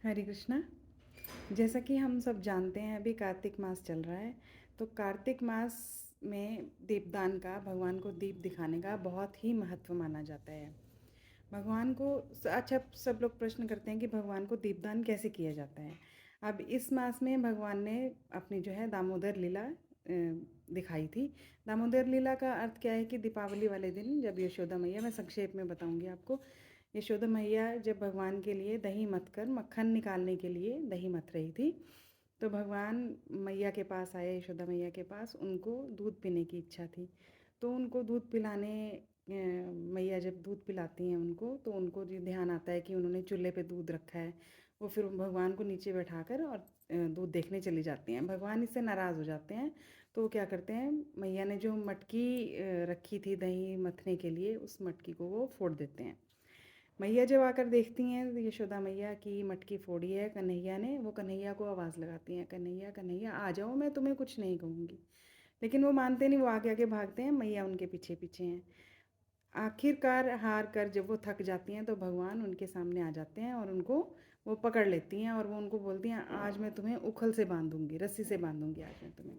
हरे कृष्णा। जैसा कि हम सब जानते हैं अभी कार्तिक मास चल रहा है। तो कार्तिक मास में दीपदान का, भगवान को दीप दिखाने का बहुत ही महत्व माना जाता है। भगवान को अच्छा, सब लोग प्रश्न करते हैं कि भगवान को दीपदान कैसे किया जाता है। अब इस मास में भगवान ने अपनी जो है दामोदर लीला दिखाई थी। दामोदर लीला का अर्थ क्या है कि दीपावली वाले दिन जब यशोदा मैया, मैं संक्षेप में बताऊंगी आपको। यशोदा मैया जब भगवान के लिए दही मथ कर मक्खन निकालने के लिए दही मथ रही थी, तो भगवान मैया के पास आए, यशोदा मैया के पास। उनको दूध पीने की इच्छा थी, तो उनको दूध पिलाने मैया जब दूध पिलाती हैं उनको, तो उनको जो ध्यान आता है कि उन्होंने चूल्हे पे दूध रखा है। वो फिर भगवान को नीचे बैठाकर और दूध देखने चली जाती हैं। भगवान इससे नाराज़ हो जाते हैं, तो वो क्या करते हैं, मैया ने जो मटकी रखी थी दही मथने के लिए, उस मटकी को वो फोड़ देते हैं। मैया जब आकर देखती हैं यशोदा मैया की मटकी फोड़ी है कन्हैया ने, वो कन्हैया को आवाज़ लगाती हैं, कन्हैया कन्हैया आ जाओ, मैं तुम्हें कुछ नहीं कहूँगी। लेकिन वो मानते नहीं, वो आगे आगे भागते हैं, मैया उनके पीछे पीछे हैं। आखिरकार हार कर जब वो थक जाती हैं, तो भगवान उनके सामने आ जाते हैं और उनको वो पकड़ लेती हैं और वो उनको बोलती हैं, आज मैं तुम्हें उखल से बांधूंगी, रस्सी से बांधूंगी आज मैं तुम्हें।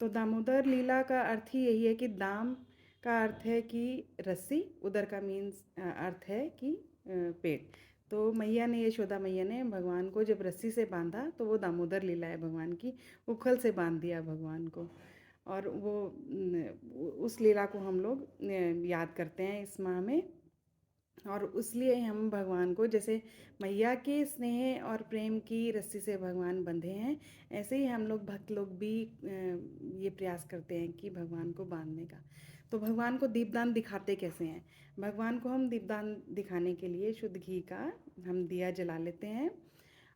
तो दामोदर लीला का अर्थ ही यही है कि दाम का अर्थ है कि रस्सी, उदर का मीन्स अर्थ है कि पेट। तो मैया ने, यशोदा मैया ने भगवान को जब रस्सी से बांधा, तो वो दामोदर लीला है भगवान की। उखल से बांध दिया भगवान को। और वो उस लीला को हम लोग याद करते हैं इस माह में। और इसलिए हम भगवान को, जैसे मैया के स्नेह और प्रेम की रस्सी से भगवान बंधे हैं, ऐसे ही हम लोग भक्त लोग भी ये प्रयास करते हैं कि भगवान को बांधने का। तो भगवान को दीपदान दिखाते कैसे हैं? भगवान को हम दीपदान दिखाने के लिए शुद्ध घी का हम दिया जला लेते हैं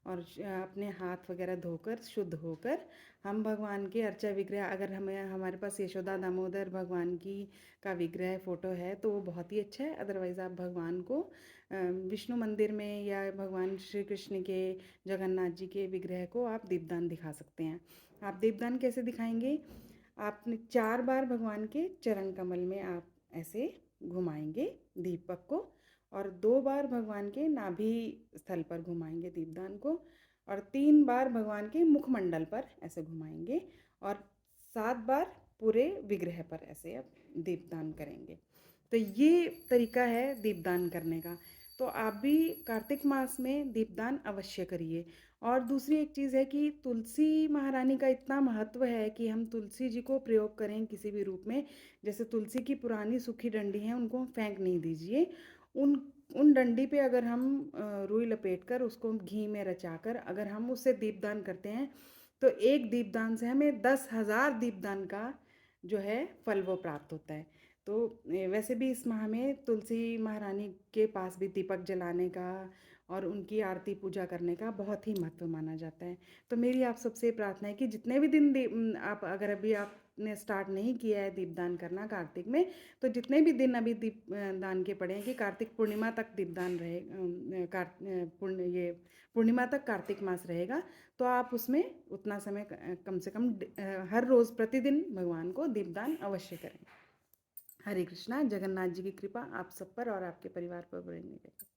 और अपने हाथ वगैरह धोकर शुद्ध होकर हम भगवान के अर्चा विग्रह, अगर हमें हमारे पास यशोदा दामोदर भगवान की का विग्रह फ़ोटो है तो वो बहुत ही अच्छा है। अदरवाइज़ आप भगवान को विष्णु मंदिर में या भगवान श्री कृष्ण के, जगन्नाथ जी के विग्रह को आप दीपदान दिखा सकते हैं। आप दीपदान कैसे दिखाएंगे? आपने 4 बार भगवान के चरण कमल में आप ऐसे घुमाएंगे दीपक को, और 2 बार भगवान के नाभि स्थल पर घुमाएंगे दीपदान को, और 3 बार भगवान के मुखमंडल पर ऐसे घुमाएंगे, और 7 बार पूरे विग्रह पर ऐसे आप दीपदान करेंगे। तो ये तरीका है दीपदान करने का। तो आप भी कार्तिक मास में दीपदान अवश्य करिए। और दूसरी एक चीज़ है कि तुलसी महारानी का इतना महत्व है कि हम तुलसी जी को प्रयोग करें किसी भी रूप में। जैसे तुलसी की पुरानी सूखी डंडी हैं, उनको हम फेंक नहीं दीजिए। उन उन डंडी पे अगर हम रुई लपेट कर उसको घी में रचाकर अगर हम उससे दीपदान करते हैं, तो एक दीपदान से हमें 10,000 दीपदान का जो है फल वो प्राप्त होता है। तो वैसे भी इस माह में तुलसी महारानी के पास भी दीपक जलाने का और उनकी आरती पूजा करने का बहुत ही महत्व माना जाता है। तो मेरी आप सबसे प्रार्थना है कि जितने भी दिन आप, अगर अभी आपने स्टार्ट नहीं किया है दीपदान करना कार्तिक में, तो जितने भी दिन अभी दीप दान के पड़े हैं कि कार्तिक पूर्णिमा तक दीपदान रहे, ये पूर्णिमा तक कार्तिक मास रहेगा, तो आप उसमें उतना समय कम से कम हर रोज़ प्रतिदिन भगवान को दीपदान अवश्य करें। हरे कृष्णा। जगन्नाथ जी की कृपा आप सब पर और आपके परिवार पर बनी रहे।